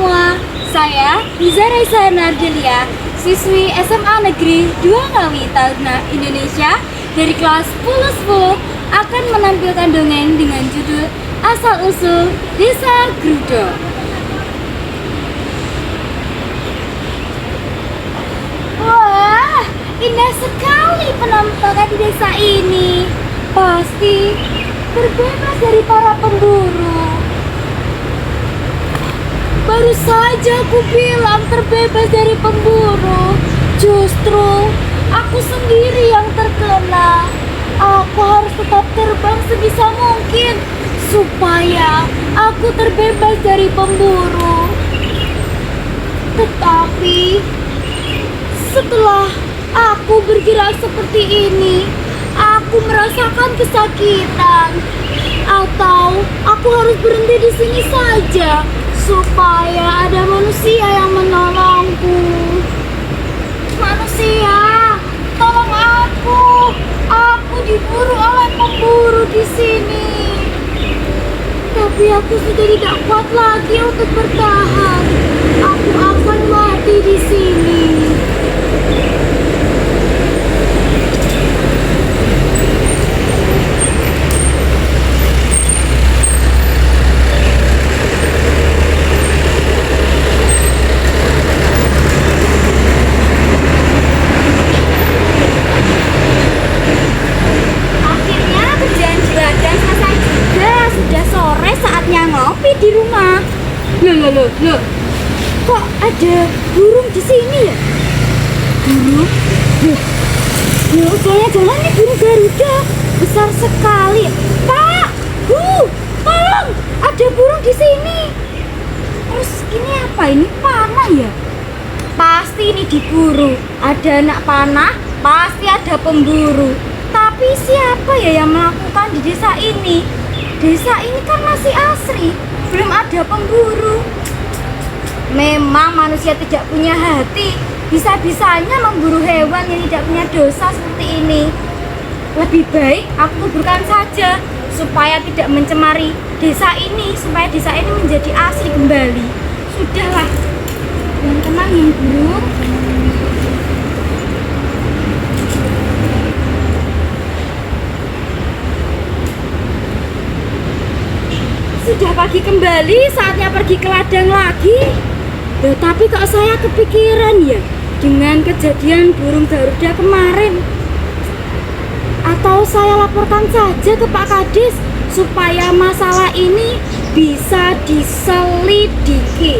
semua, saya Riza Raisa Nardelia, siswi SMA Negeri 2 Ngawi Taruna Indonesia dari kelas 10 akan menampilkan dongeng dengan judul Asal Usul Desa Grudo. Wah, indah sekali penampakan di desa ini. Pasti terbebas dari para pemburu. Baru saja aku bilang terbebas dari pemburu. Justru aku sendiri yang terkena. Aku harus tetap terbang sebisa mungkin supaya aku terbebas dari pemburu. Tetapi setelah aku bergerak seperti ini, aku merasakan kesakitan. Atau aku harus berhenti di sini saja supaya ada manusia yang menolongku. Manusia, tolong aku. Aku diburu oleh pemburu di sini. Tapi aku sudah tidak kuat lagi untuk bertahan. Aku akan mati di sini. Ngopi di rumah. Loh. Kok ada burung di sini ya? Burung? Loh, jangan-jangan ini burung Garuda. Besar sekali. Pak! Tolong! Ada burung di sini. Terus ini apa? Ini panah ya? Pasti ini diburu. Ada anak panah, pasti ada pemburu. Tapi siapa ya yang melakukan di desa ini? Desa ini kan masih asri, belum ada pemburu. Memang manusia tidak punya hati, bisa-bisanya memburu hewan yang tidak punya dosa seperti ini. Lebih baik aku kuburkan saja, supaya tidak mencemari desa ini, supaya desa ini menjadi asri kembali. Sudahlah, yang tenang yang burung. Sudah pagi kembali, saatnya pergi ke ladang lagi. Loh, tapi kok saya kepikiran ya dengan kejadian burung Garuda kemarin. Atau saya laporkan saja ke Pak Kades supaya masalah ini bisa diselidiki.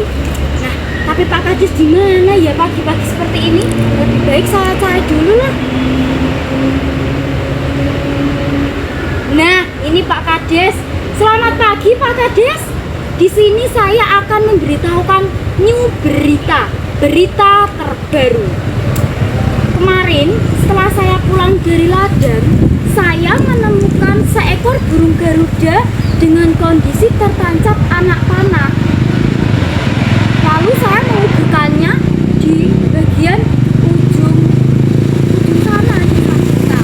Nah, tapi Pak Kades di mana ya pagi-pagi seperti ini? Lebih baik saya cari dulu lah. Nah, ini Pak Kades. Selamat pagi Pak Kades. Di sini saya akan memberitahukan new berita terbaru. Kemarin setelah saya pulang dari ladang, saya menemukan seekor burung Garuda dengan kondisi tertancap anak panah. Lalu saya menguburkannya di bagian ujung sana di kita.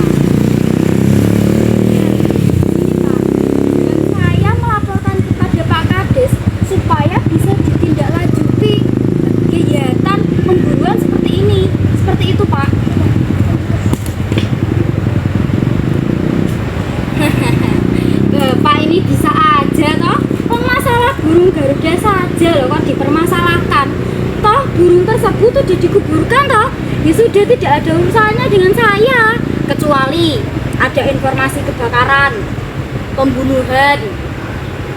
Supaya bisa ditindaklanjuti kegiatan pemburuan seperti ini. Seperti itu, Pak. Bapak ini bisa aja toh. Masalah burung Garuda saja loh kok dipermasalahkan. Toh burung tersebut sudah dikuburkan toh. Ya sudah, tidak ada urusannya dengan saya. Kecuali ada informasi kebakaran, pembunuhan,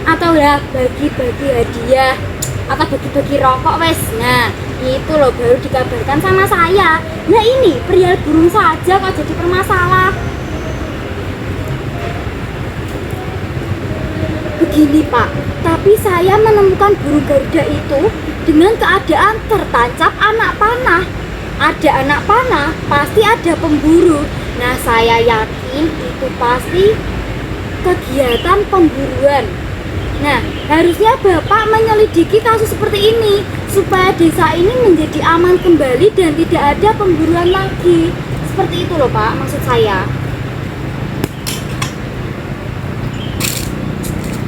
atau ya bagi-bagi hadiah atau bagi-bagi rokok wes. Nah itu loh baru dikabarkan sama saya. Nah ini perihal burung saja kok jadi permasalah. Begini Pak, tapi saya menemukan burung Garuda itu dengan keadaan tertancap anak panah. Ada anak panah pasti ada pemburu. Nah saya yakin itu pasti kegiatan pemburuan. Nah, harusnya Bapak menyelidiki kasus seperti ini supaya desa ini menjadi aman kembali dan tidak ada pemburuan lagi. Seperti itu loh Pak, maksud saya.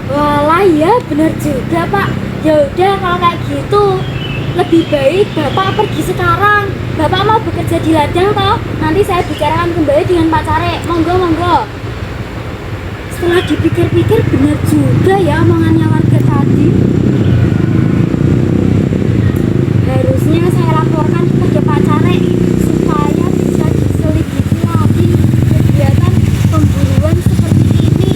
Walah ya, benar juga Pak. Ya udah kalau kayak gitu lebih baik Bapak pergi sekarang. Bapak mau bekerja di ladang toh? Nanti saya bicarakan kembali dengan Pak Care. Monggo monggo. Setelah dipikir-pikir benar juga ya omongannya warga tadi. Harusnya saya laporkan kepada Pak Care supaya bisa diselidiki lagi kegiatan pemburuan seperti ini.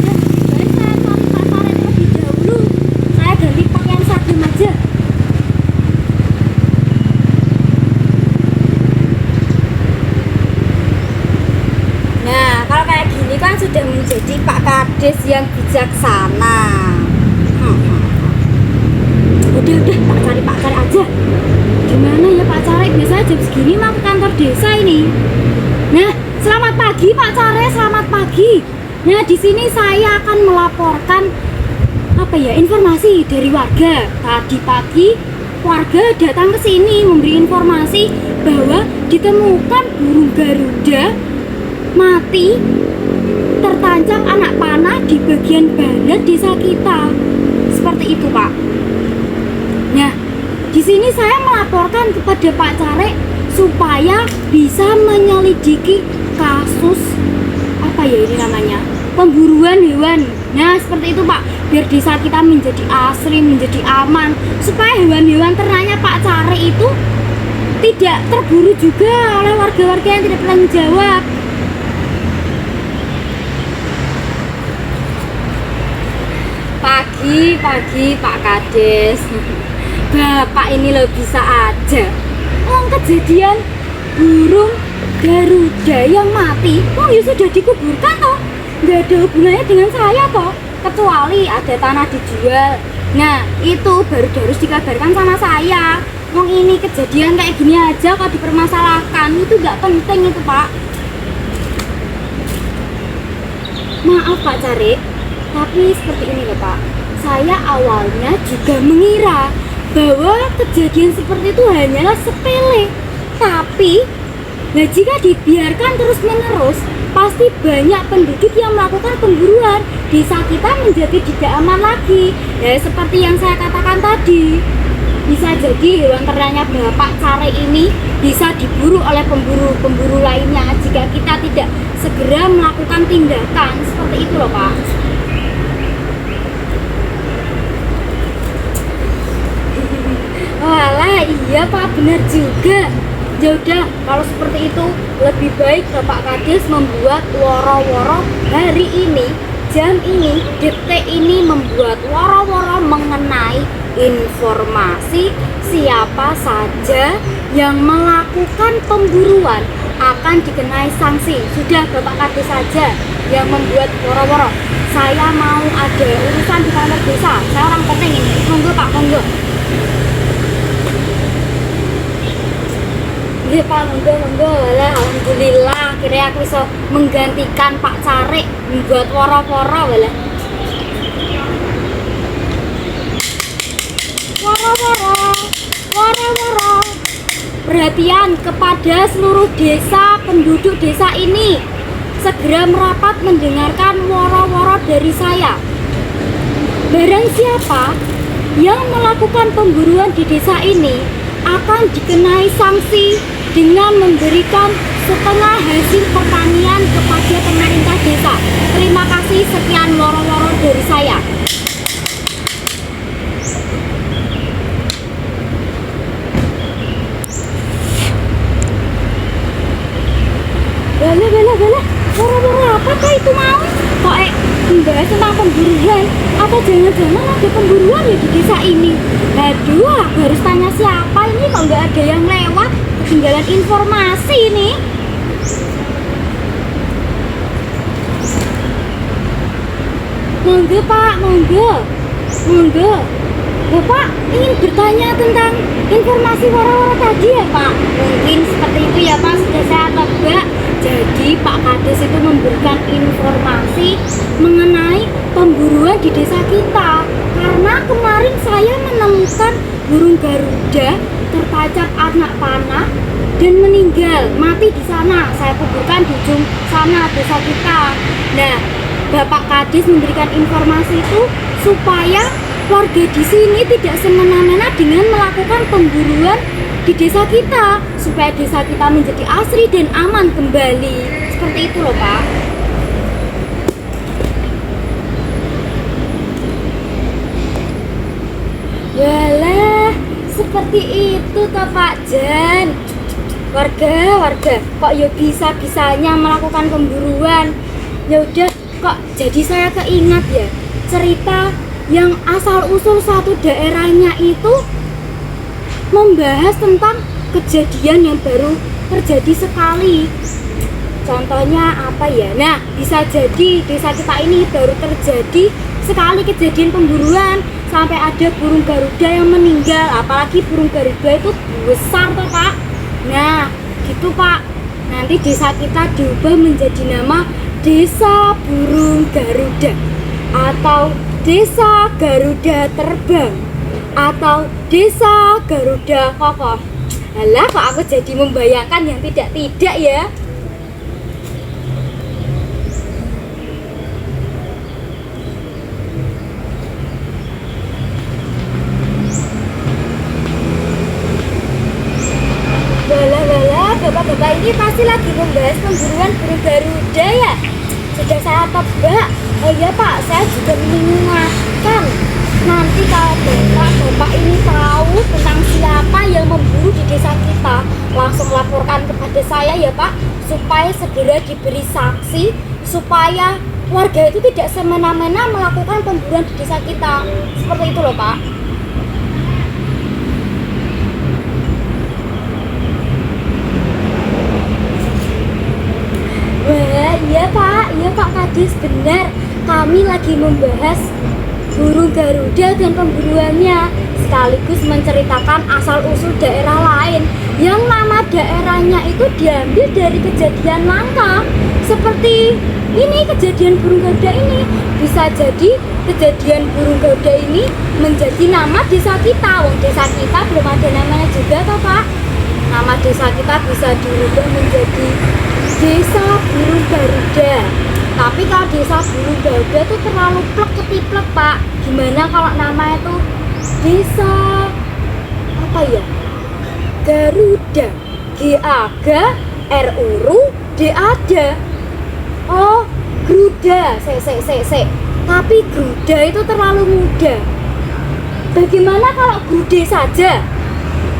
Dan lebih baik saya cari Pak Care terlebih dahulu. Saya ganti pakaian seragam aja. Nah, kalau kayak gini kan sudah menjadi Pak Kades yang bijaksana. Udah, tak cari Pak Care aja. Gimana ya Pak Care? Biasanya jam segini mau ke kantor desa ini. Nah, selamat pagi Pak Care, selamat pagi. Nah, di sini saya akan melaporkan informasi dari warga. Tadi pagi warga datang ke sini memberi informasi bahwa ditemukan burung Garuda mati tertancap anak panah di bagian barat desa kita. Seperti itu, Pak. Nah, di sini saya melaporkan kepada Pak Care supaya bisa menyelidiki kasus ini namanya pemburuan hewan. Nah, seperti itu, Pak. Biar desa kita menjadi asri, menjadi aman, supaya hewan-hewan ternaknya Pak Care itu tidak terburu juga oleh warga-warga yang tidak bertanggung jawab. Pagi Pak Kades. Bapak ini lo bisa aja. Kejadian burung Garuda yang mati, ya sudah dikuburkan toh. Nggak ada hubungannya dengan saya toh. Kecuali ada tanah dijual. Nah, itu baru harus dikabarkan sama saya. Ini kejadian kayak gini aja kok dipermasalahkan, itu nggak penting itu, Pak. Maaf Pak Care, tapi seperti ini loh Pak. Saya awalnya juga mengira bahwa kejadian seperti itu hanyalah sepele. Tapi, jika dibiarkan terus-menerus, pasti banyak penduduk yang melakukan pemburuan. Desa kita menjadi tidak aman lagi. Ya, seperti yang saya katakan tadi. Bisa jadi hewan ternaknya Bapak Care ini bisa diburu oleh pemburu-pemburu lainnya jika kita tidak segera melakukan tindakan. Seperti itu loh Pak. Walah, iya Pak, benar juga. Ya udah, kalau seperti itu lebih baik Bapak Kades membuat woro-woro hari ini, jam ini, detik ini, membuat woro-woro mengenai informasi siapa saja yang melakukan pemburuan akan dikenai sanksi. Sudah Bapak Kades saja yang membuat woro-woro. Saya mau ada urusan di kantor desa. Saya orang penting ini. Monggo Pak, monggo. Iya Pak, monggo. Alhamdulillah, akhirnya aku bisa menggantikan Pak Care membuat woro-woro wala. Woro-woro. Perhatian kepada seluruh desa, penduduk desa ini. Segera merapat mendengarkan woro-woro dari saya. Barang siapa yang melakukan pemburuan di desa ini akan dikenai sanksi dengan memberikan setengah hasil pertanian kepada pemerintah desa. Terima kasih, sekian woro-woro dari saya. Bala, woro-woro apa itu mau? Kok membahas tentang pemburuan? Apa jangan-jangan ada pemburuan ya di desa ini? Aduh, aku harus tanya siapa ini, kok nggak ada yang lewat? Ketinggalan informasi nih. Monggo Pak, monggo. Bapak ingin bertanya tentang informasi woro-woro tadi ya Pak? Mungkin seperti itu ya Pak, sudah saya tebak. Jadi Pak Kades itu memberikan informasi mengenai pemburuan di desa kita. Karena kemarin saya menemukan burung Garuda tertancap anak panah dan meninggal, mati di sana. Saya kuburkan di ujung sana desa kita. Nah, Bapak Kades memberikan informasi itu supaya warga di sini tidak semena-mena dengan melakukan pemburuan di desa kita supaya desa kita menjadi asri dan aman kembali. Seperti itu loh, Pak. Walah, seperti itu toh Pak Jan. Warga, kok ya bisa-bisanya melakukan pemburuan. Ya udah, kok jadi saya keingat ya cerita yang asal usul satu daerahnya itu membahas tentang kejadian yang baru terjadi sekali. Contohnya apa ya? Nah, bisa jadi desa kita ini baru terjadi sekali kejadian pemburuan sampai ada burung garuda yang meninggal. Apalagi burung garuda itu besar toh Pak. Nah, gitu Pak. Nanti desa kita diubah menjadi nama Desa Burung Garuda atau Desa Garuda Terbang atau Desa Garuda Kokoh. Alah, kok aku jadi membayangkan yang tidak-tidak ya. Bapak-bapak ini pasti lagi membahas pemburuan burung garuda ya. Sudah saya tebak. Oh iya Pak, saya juga mengingatkan nanti kalau bapak ini tahu tentang siapa yang memburu di desa kita, langsung laporkan kepada saya ya Pak, supaya segera diberi saksi supaya warga itu tidak semena-mena melakukan pemburuan di desa kita. Seperti itu loh Pak. Wah, iya Pak Kades, benar. Kami lagi membahas burung garuda dan pemburuannya, sekaligus menceritakan asal-usul daerah lain yang nama daerahnya itu diambil dari kejadian langka. Seperti ini, kejadian burung garuda ini. Bisa jadi kejadian burung garuda ini menjadi nama desa kita. Wong desa kita belum ada namanya juga toh Pak. Nama desa kita bisa dirubah menjadi Desa Burung Garuda. Tapi kalau Desa Burung Garuda itu terlalu plek ketiplek Pak. Gimana kalau nama itu Desa apa ya? Garuda. G-A-G-R-U-D-A-D. Oh, Gruda. Se. Tapi Gruda itu terlalu muda. Bagaimana kalau Grude saja?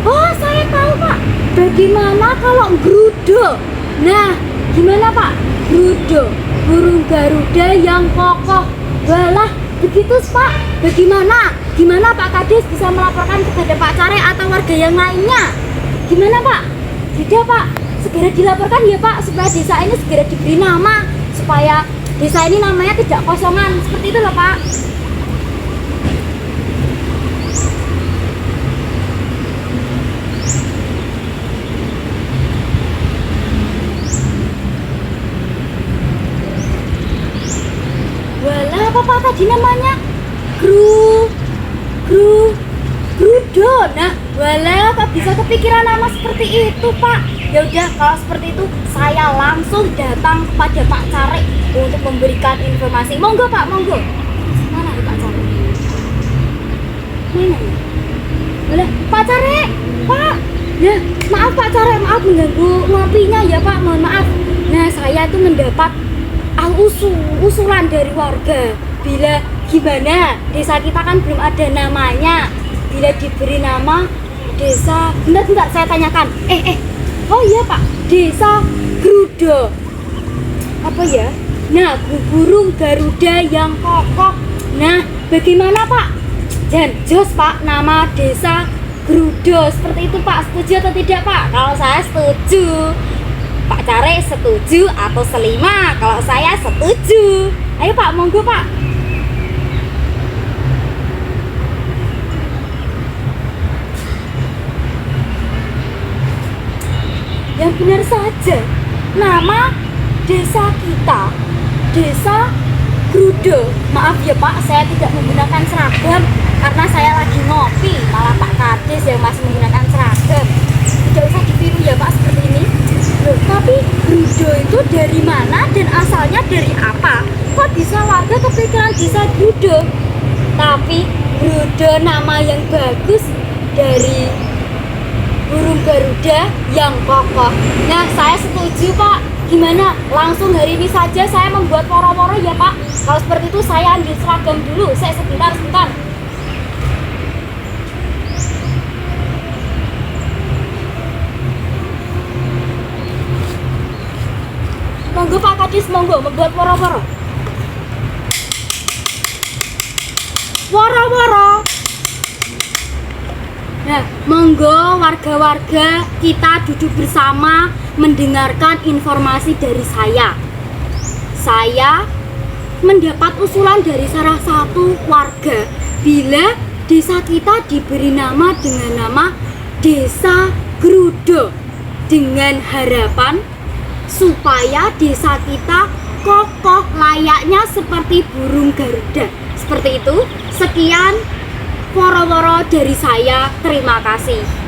Oh, saya tahu Pak. Bagaimana kalau Grudo? Nah, gimana Pak? Grudo, burung garuda yang kokoh. Walah, begitu Pak. Bagaimana? Gimana Pak Kades bisa melaporkan kepada Pak Care atau warga yang lainnya? Gimana Pak? Tidak Pak, segera dilaporkan ya Pak, supaya desa ini segera diberi nama, supaya desa ini namanya tidak kosongan. Seperti itu loh Pak. Apa tadi namanya? Grudo. Nah, walah kok bisa kepikiran nama seperti itu Pak. Ya udah, kalau seperti itu saya langsung datang kepada Pak Care untuk memberikan informasi. Monggo Pak, monggo. Mana nih Pak Care? Mana ya? Walah, Pak Care, Pak. Ya, maaf Pak Care, maaf mengganggu ngopinya ya Pak, mohon maaf. Nah, saya itu mendapat usulan dari warga. Bila gimana, desa kita kan belum ada namanya. Bila diberi nama desa, bentar saya tanyakan. Oh iya Pak, Desa Grudo. Apa ya? Nah, burung garuda yang kokoh. Nah, bagaimana Pak? Dan jos Pak, nama Desa Grudo. Seperti itu Pak, setuju atau tidak Pak? Kalau saya setuju. Pak Care setuju atau selima? Kalau saya setuju. Ayo Pak, monggo Pak. Yang benar saja, nama desa kita Desa Grudo. Maaf ya Pak, saya tidak menggunakan seragam karena saya lagi ngopi. Malah Pak Kades yang masih menggunakan seragam. Tidak usah ditiru ya Pak seperti ini. Loh, tapi Grudo itu dari mana dan asalnya dari apa? Kok bisa warga kepikiran desa Grudo? Tapi Grudo nama yang bagus dari burung Garuda yang kokoh. Nah, saya setuju Pak. Gimana? Langsung hari ini saja saya membuat woro-woro ya Pak. Kalau seperti itu saya ambil seragam dulu. Saya sebentar. Monggo Pak Kadis, monggo membuat woro-woro. Woro-woro. Nah, monggo warga-warga kita duduk bersama mendengarkan informasi dari saya. Saya mendapat usulan dari salah satu warga bila desa kita diberi nama dengan nama Desa Grudo, dengan harapan supaya desa kita kokoh layaknya seperti burung Garuda. Seperti itu. Sekian woro-woro dari saya. Terima kasih.